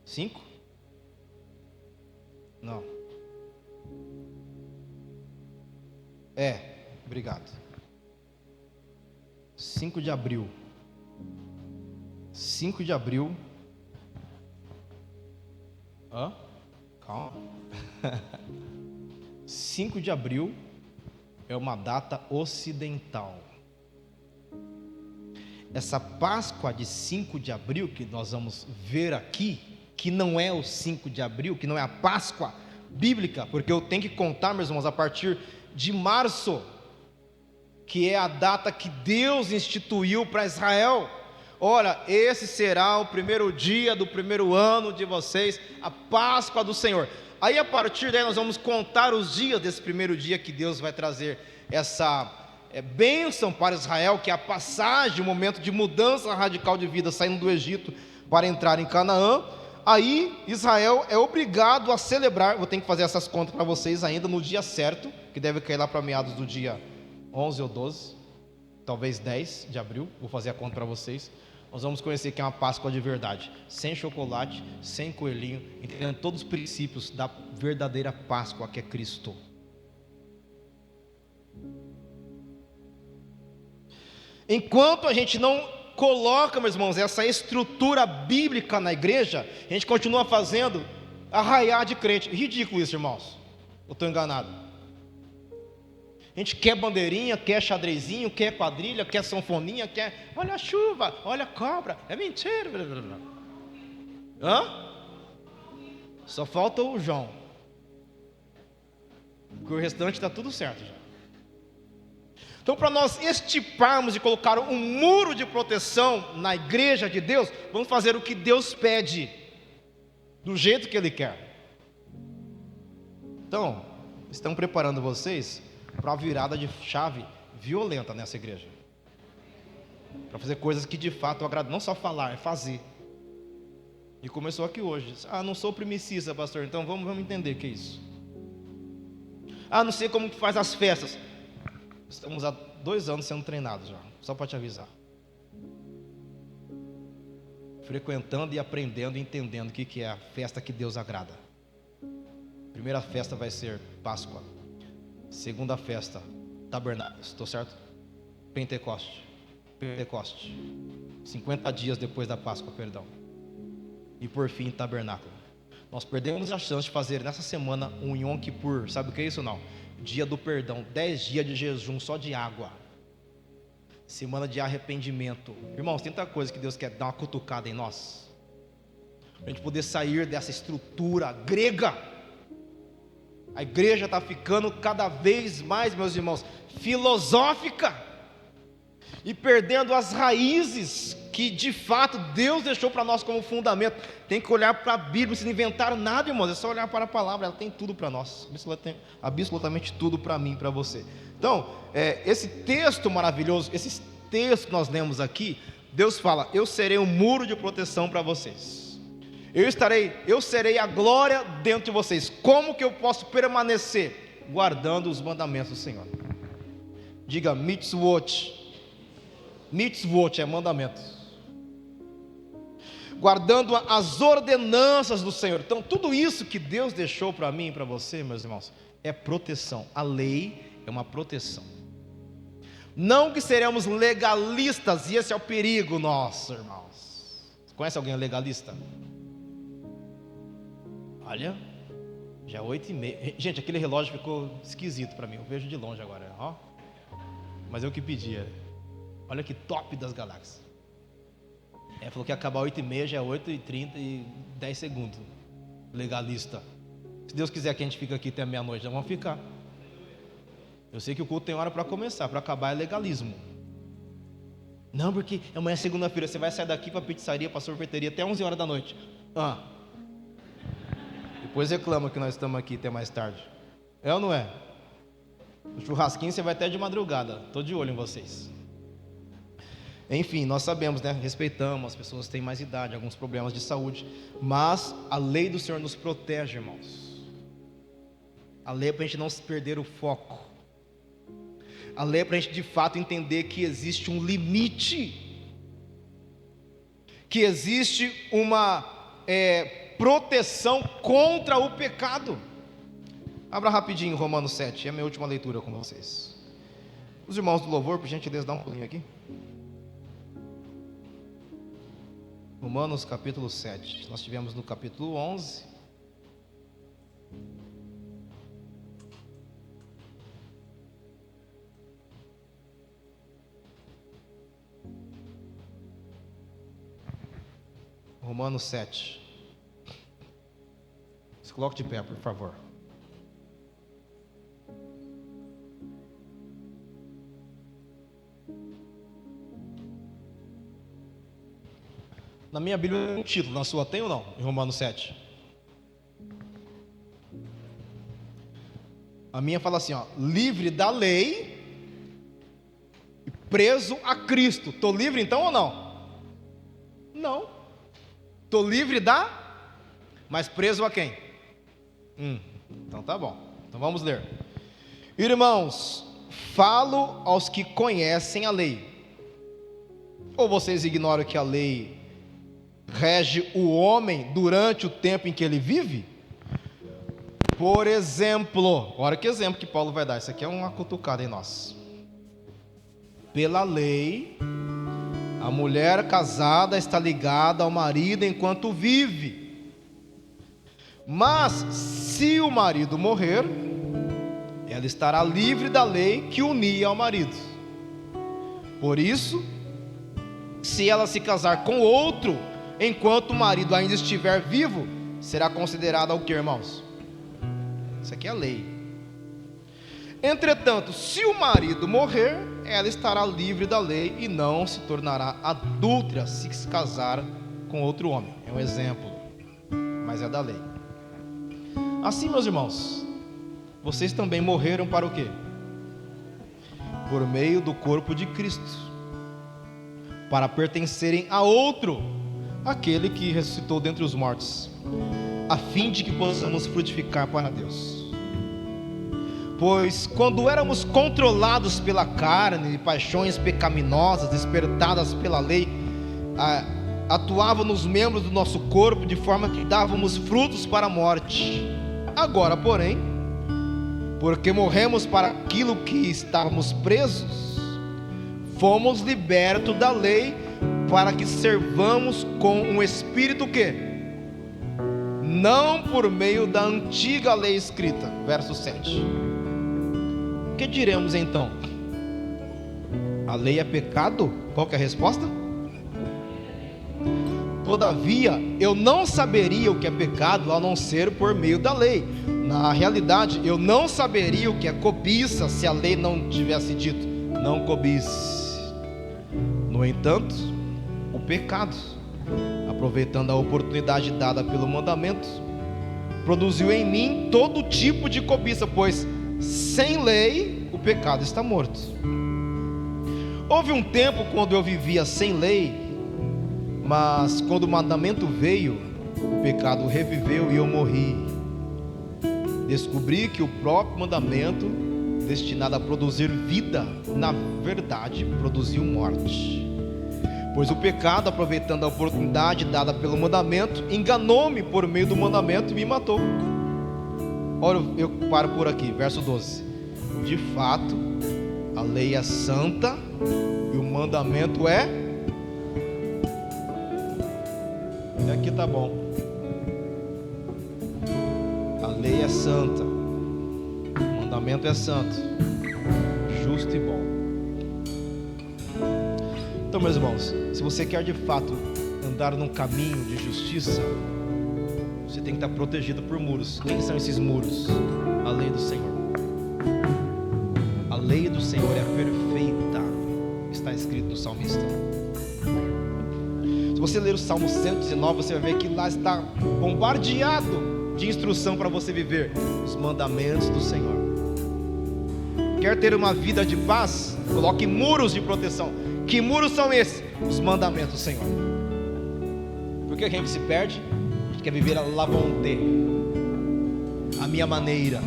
5? Não. Obrigado. 5 de abril. 5 de abril. Calma. 5 de abril é uma data ocidental. Essa Páscoa de 5 de abril que nós vamos ver aqui, que não é o 5 de abril, que não é a Páscoa bíblica, porque eu tenho que contar, meus irmãos, a partir de março, que é a data que Deus instituiu para Israel. Olha, esse será o primeiro dia do primeiro ano de vocês, a Páscoa do Senhor. Aí a partir daí nós vamos contar os dias desse primeiro dia que Deus vai trazer essa bênção para Israel, que é a passagem, o momento de mudança radical de vida, saindo do Egito para entrar em Canaã. Aí Israel é obrigado a celebrar, vou ter que fazer essas contas para vocês ainda no dia certo, que deve cair lá para meados do dia 11 ou 12, talvez 10 de abril, vou fazer a conta para vocês. Nós vamos conhecer que é uma Páscoa de verdade, sem chocolate, sem coelhinho, entendendo todos os princípios da verdadeira Páscoa, que é Cristo. Enquanto a gente não coloca, meus irmãos, essa estrutura bíblica na igreja, a gente continua fazendo arraiar de crente. Ridículo isso, irmãos. Eu estou enganado. A gente quer bandeirinha, quer xadrezinho, quer quadrilha, quer sanfoninha, quer... Olha a chuva, olha a cobra. É mentira. Só falta o João. porque o restante está tudo certo já. Então, para nós estiparmos e colocar um muro de proteção na igreja de Deus, vamos fazer o que Deus pede, do jeito que Ele quer. Então, estão preparando vocês para a virada de chave violenta nessa igreja, para fazer coisas que de fato agradam, não só falar, é fazer. E começou aqui hoje. Não sou primicista, pastor, então vamos entender o que é isso. Não sei como que faz as festas. Estamos há 2 anos sendo treinados já, só para te avisar. Frequentando e aprendendo e entendendo o que é a festa que Deus agrada. Primeira festa vai ser Páscoa. Segunda festa, Tabernáculos, estou certo? Pentecoste. 50 dias depois da Páscoa, perdão. E por fim, Tabernáculo. Nós perdemos a chance de fazer nessa semana um Yom Kippur. Sabe o que é isso não? Dia do perdão, 10 dias de jejum só de água. Semana de arrependimento. Irmãos, tem tanta coisa que Deus quer dar uma cutucada em nós, para a gente poder sair dessa estrutura grega. A igreja está ficando cada vez mais, meus irmãos, filosófica, e perdendo as raízes que de fato Deus deixou para nós como fundamento. Tem que olhar para a Bíblia, não precisa inventar nada, irmãos, é só olhar para a palavra, ela tem tudo para nós, absolutamente tudo para mim e para você. Então, esse texto maravilhoso, esses textos que nós lemos aqui, Deus fala: eu serei um muro de proteção para vocês, eu serei a glória dentro de vocês. Como que eu posso permanecer? Guardando os mandamentos do Senhor. Diga mitzvot. Mitzvot é mandamento. Guardando as ordenanças do Senhor. Então tudo isso que Deus deixou para mim e para você, meus irmãos, é proteção. A lei é uma proteção. Não que seremos legalistas, e esse é o perigo nosso, irmãos. Conhece alguém legalista? Olha, já é 8h30. Gente, aquele relógio ficou esquisito para mim, eu vejo de longe agora, ó. Mas eu que pedia. Olha que top das galáxias. Falou que ia acabar 8h30, já é 8h30 e 10 segundos. Legalista. Se Deus quiser que a gente fique aqui até meia-noite, já vamos ficar. Eu sei que o culto tem hora para começar, para acabar é legalismo. Não, porque amanhã é segunda-feira, você vai sair daqui para a pizzaria, para a sorveteria até 11 horas da noite. Depois reclama que nós estamos aqui até mais tarde. É ou não é? O churrasquinho você vai até de madrugada. Estou de olho em vocês. Enfim, nós sabemos, né? Respeitamos, as pessoas têm mais idade, alguns problemas de saúde, mas a lei do Senhor nos protege, irmãos. A lei é para a gente não se perder o foco. A lei é para a gente de fato entender que existe um limite, que existe uma proteção contra o pecado. Abra rapidinho Romanos 7, é a minha última leitura com vocês. Os irmãos do louvor, por gentileza, dá um pulinho aqui. Romanos capítulo 7, nós tivemos no capítulo 11. Romanos 7. Se coloque de pé, por favor. Na minha Bíblia tem um título, na sua tem ou não? Em Romanos 7. A minha fala assim, ó: livre da lei e preso a Cristo. Estou livre então ou não? Não. Estou livre mas preso a quem? Então tá bom. Então vamos ler. Irmãos, falo aos que conhecem a lei. Ou vocês ignoram que a lei rege o homem durante o tempo em que ele vive? Por exemplo, olha que exemplo que Paulo vai dar. Isso aqui é uma cutucada em nós. Pela lei, a mulher casada está ligada ao marido enquanto vive. Mas se o marido morrer, ela estará livre da lei que unia ao marido. Por isso, se ela se casar com outro enquanto o marido ainda estiver vivo, será considerada o que, irmãos? Isso aqui é a lei. Entretanto, se o marido morrer, ela estará livre da lei e não se tornará adúltera se se casar com outro homem. É um exemplo, mas é da lei. Assim, meus irmãos, vocês também morreram para o quê? Por meio do corpo de Cristo, para pertencerem a outro, aquele que ressuscitou dentre os mortos, a fim de que possamos frutificar para Deus. Pois quando éramos controlados pela carne e paixões pecaminosas despertadas pela lei, atuavam nos membros do nosso corpo de forma que dávamos frutos para a morte. Agora, porém, porque morremos para aquilo que estávamos presos, fomos libertos da lei para que servamos com um espírito que não por meio da antiga lei escrita. Verso 7. O que diremos então? A lei é pecado? Qual que é a resposta? Todavia, eu não saberia o que é pecado a não ser por meio da lei. Na realidade, eu não saberia o que é cobiça se a lei não tivesse dito: não cobice. No entanto, o pecado, aproveitando a oportunidade dada pelo mandamento, produziu em mim todo tipo de cobiça, pois sem lei o pecado está morto. Houve um tempo quando eu vivia sem lei, mas quando o mandamento veio, o pecado reviveu e eu morri. Descobri que o próprio mandamento, destinado a produzir vida, na verdade produziu morte. Pois o pecado, aproveitando a oportunidade dada pelo mandamento, enganou-me por meio do mandamento e me matou. Ora, eu paro por aqui, verso 12. De fato, a lei é santa e o mandamento é... E aqui tá bom. A lei é santa, o mandamento é santo, justo e bom. Então, meus irmãos, se você quer de fato andar num caminho de justiça, você tem que estar protegido por muros. Quem são esses muros? A lei do Senhor. A lei do Senhor é perfeita, está escrito no salmista. Se você ler o Salmo 119, você vai ver que lá está bombardeado de instrução para você viver os mandamentos do Senhor. Quer ter uma vida de paz? Coloque muros de proteção. Que muros são esses? Os mandamentos do Senhor. Porque a gente se perde? A gente quer viver a la volonté, a minha maneira,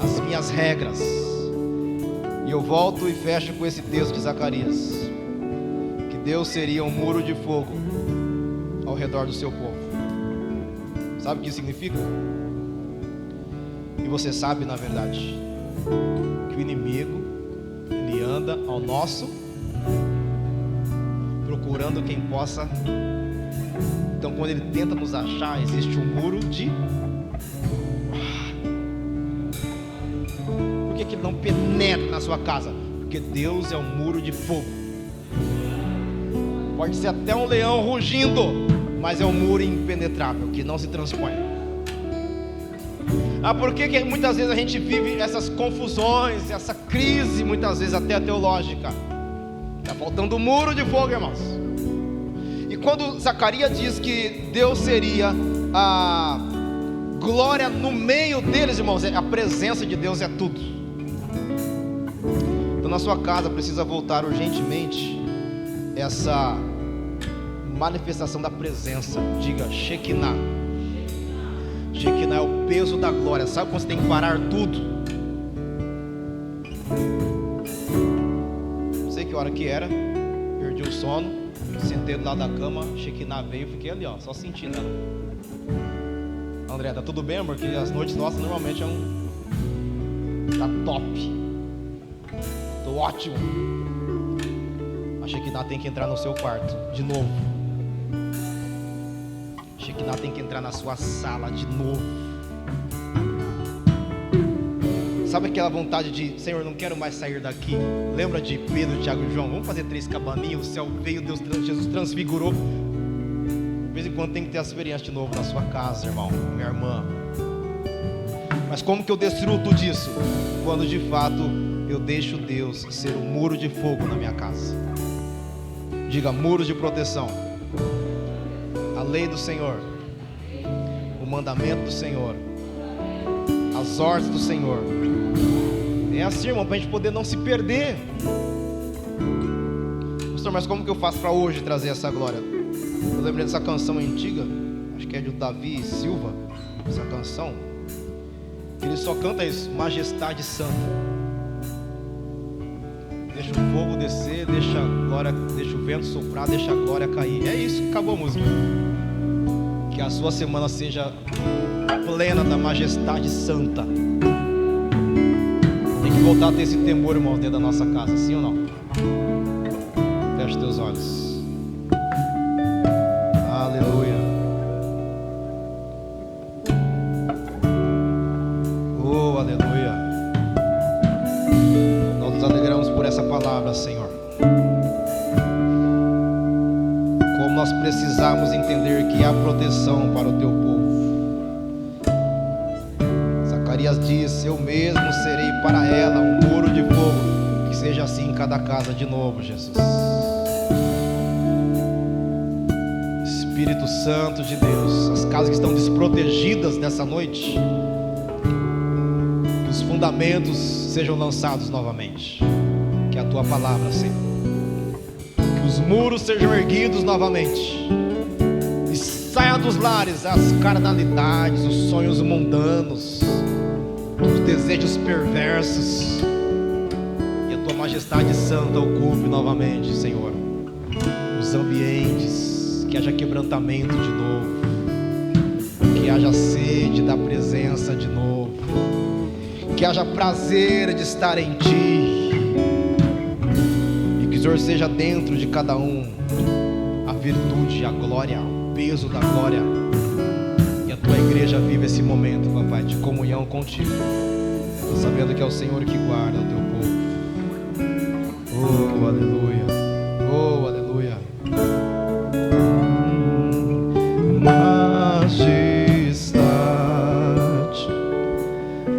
as minhas regras. E eu volto e fecho com esse texto de Zacarias, que Deus seria um muro de fogo ao redor do seu povo. Sabe o que isso significa? E você sabe, na verdade, que o inimigo, ele anda ao nosso, procurando quem possa. Então, quando ele tenta nos achar, existe um muro de... Por que ele não penetra na sua casa? Porque Deus é um muro de fogo. Pode ser até um leão rugindo, mas é um muro impenetrável, que não se transpõe. Por que muitas vezes a gente vive essas confusões, essa crise, muitas vezes até teológica? Está faltando um muro de fogo, irmãos. E quando Zacarias diz que Deus seria a glória no meio deles, irmãos, a presença de Deus é tudo. Então na sua casa precisa voltar urgentemente essa manifestação da presença. Diga Shekinah. Shekinah é o peso da glória. Sabe quando você tem que parar tudo? Não sei que hora que era, perdi o sono, sentei do lado da cama, Shekinah veio, fiquei ali, ó, só sentindo ela. André, tá tudo bem, amor? Porque as noites nossas normalmente é tá top. Tô ótimo. A Shekinah tem que entrar no seu quarto de novo. Shekinah tem que entrar na sua sala de novo. Sabe aquela vontade de, Senhor, não quero mais sair daqui? Lembra de Pedro, Tiago e João? Vamos fazer 3 cabaninhas, o céu veio, Jesus transfigurou. De vez em quando tem que ter essa experiência de novo na sua casa, irmão, minha irmã. Mas como que eu desfruto disso? Quando de fato eu deixo Deus ser um muro de fogo na minha casa. Diga: muro de proteção. A lei do Senhor, o mandamento do Senhor, as ordens do Senhor. É assim, irmão, para a gente poder não se perder. Pastor, mas como que eu faço para hoje trazer essa glória? Eu lembrei dessa canção antiga, acho que é de Davi Silva, essa canção. Ele só canta isso: Majestade Santa. Deixa o fogo descer, deixa o vento soprar, deixa a glória cair. É isso, acabou a música. Que a sua semana seja plena da majestade santa. Tem que voltar a ter esse temor, irmão, dentro da nossa casa, sim ou não? Feche teus olhos. Aleluia. Oh, aleluia. Nós nos alegramos por essa palavra, Senhor. Como nós precisamos entender que há proteção para o teu povo. Zacarias diz: eu mesmo serei para ela um muro de fogo. Que seja assim em cada casa de novo, Jesus. Espírito Santo de Deus, as casas que estão desprotegidas nessa noite, que os fundamentos sejam lançados novamente. Que a tua palavra, Senhor, que os muros sejam erguidos novamente, e saia dos lares as carnalidades, os sonhos mundanos, os desejos perversos, e a tua majestade santa ocupe novamente, Senhor, os ambientes. Que haja quebrantamento de novo, que haja sede da presença de novo, que haja prazer de estar em Ti, e que o Senhor seja dentro de cada um a virtude, a glória, o peso da glória, e a Tua igreja vive esse momento, Papai, de comunhão contigo, sabendo que é o Senhor que guarda o Teu povo. Oh, aleluia, oh, aleluia. Majestade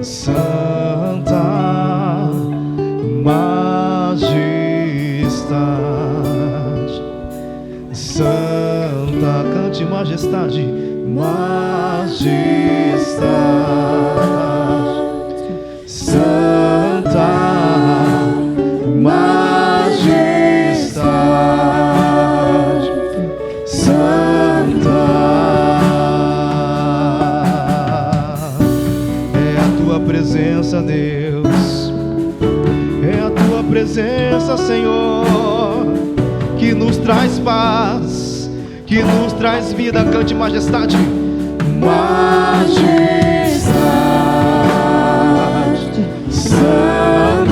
Santa, majestade Santa, cante majestade, majestade Santa, majestade Santa. Presença, Deus, é a tua presença, Senhor, que nos traz paz, que nos traz vida. Cante majestade, majestade santa.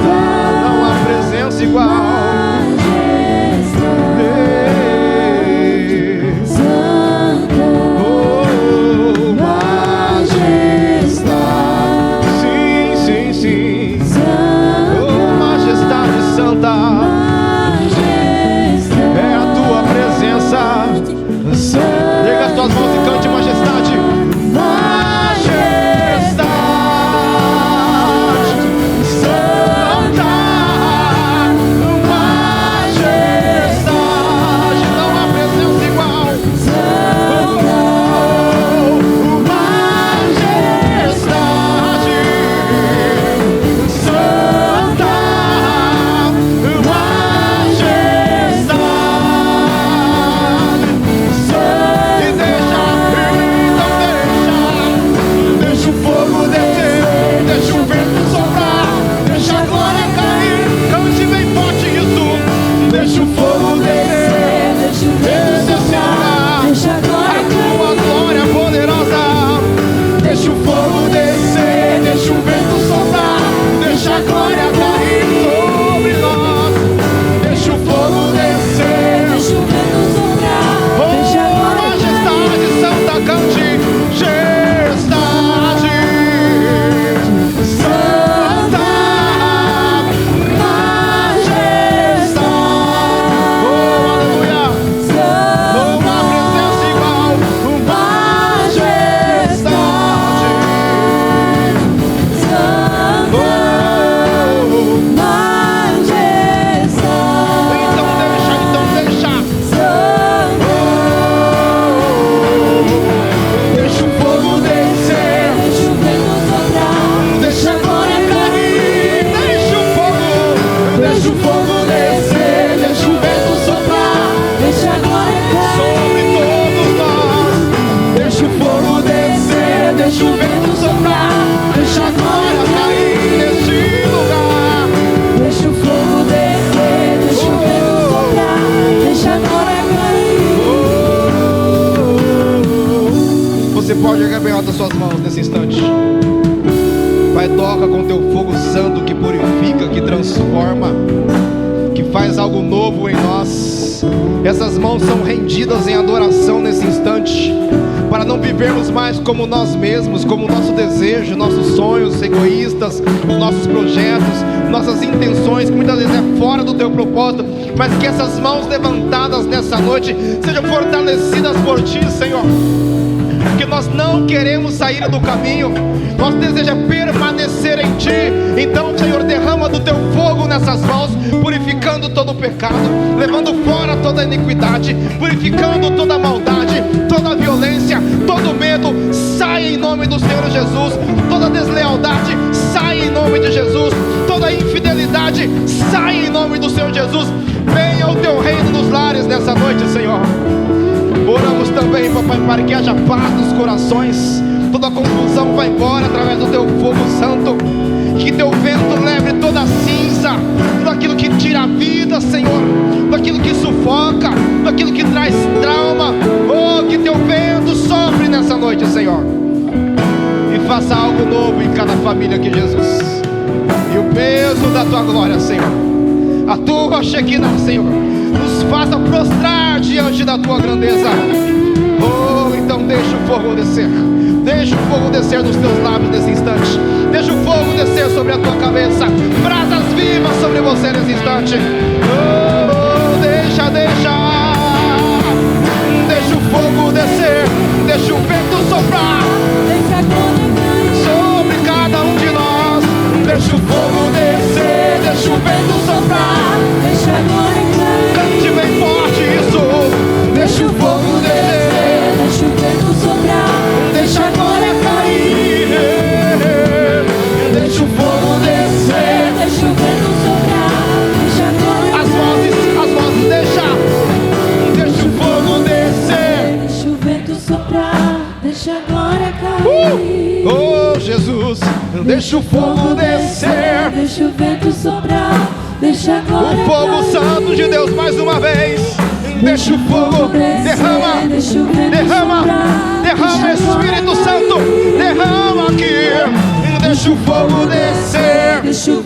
Não há presença igual. É a tua presença. Erga as tuas mãos e cante majestade. Majestade Santa, majestade. Não há presença igual. Majestade Santa. Deixa pode erguer bem altas suas mãos nesse instante. Pai, toca com teu fogo santo que purifica, que transforma, que faz algo novo em nós. Essas mãos são rendidas em adoração nesse instante, para não vivermos mais como nós mesmos, como o nosso desejo, nossos sonhos egoístas, os nossos projetos, nossas intenções, que muitas vezes é fora do teu propósito, mas que essas mãos levantadas nessa noite sejam fortalecidas por ti, Senhor. Porque nós não queremos sair do caminho, nós desejamos permanecer em ti. Então, Senhor, derrama do teu fogo nessas mãos, purificando todo o pecado, levando fora toda a iniquidade, purificando toda a maldade, toda a violência, todo o medo. Sai em nome do Senhor Jesus. Toda deslealdade, sai em nome de Jesus. Toda infidelidade, sai em nome do Senhor Jesus. Venha o teu reino nos lares nessa noite, Senhor. Oramos também, papai, para que haja paz nos corações. Toda confusão vai embora através do teu fogo santo. Que teu vento leve toda a cinza, tudo aquilo que tira a vida, Senhor, tudo aquilo que sufoca, tudo aquilo que traz trauma. Oh, que teu vento sopre nessa noite, Senhor, e faça algo novo em cada família aqui, Jesus. E o peso da tua glória, Senhor, a tua Shekinah, Senhor, nos faça prostrar diante da tua grandeza. Oh, então deixa o fogo descer. Deixa o fogo descer nos teus lábios nesse instante. Deixa o fogo descer sobre a tua cabeça. Brasas vivas sobre você nesse instante. Oh, deixa. Deixa o fogo descer. Deixa o vento soprar sobre cada um de nós. Deixa o fogo descer. Deixa o vento soprar. Cante bem forte isso. Deixa o fogo descer. Deixa o vento soprar. Deixa a glória cair. Deixa o fogo descer. Deixa o vento soprar. Deixa a glória As vozes, deixa o fogo descer. Deixa o vento soprar. Deixa a glória cair. Oh, Jesus, deixa o fogo descer. Deixa o vento soprar. Deixa a glória O fogo santo de Deus mais uma vez. Deixa o fogo, derrama, Espírito Santo, derrama aqui. Deixa o fogo descer. Deixa o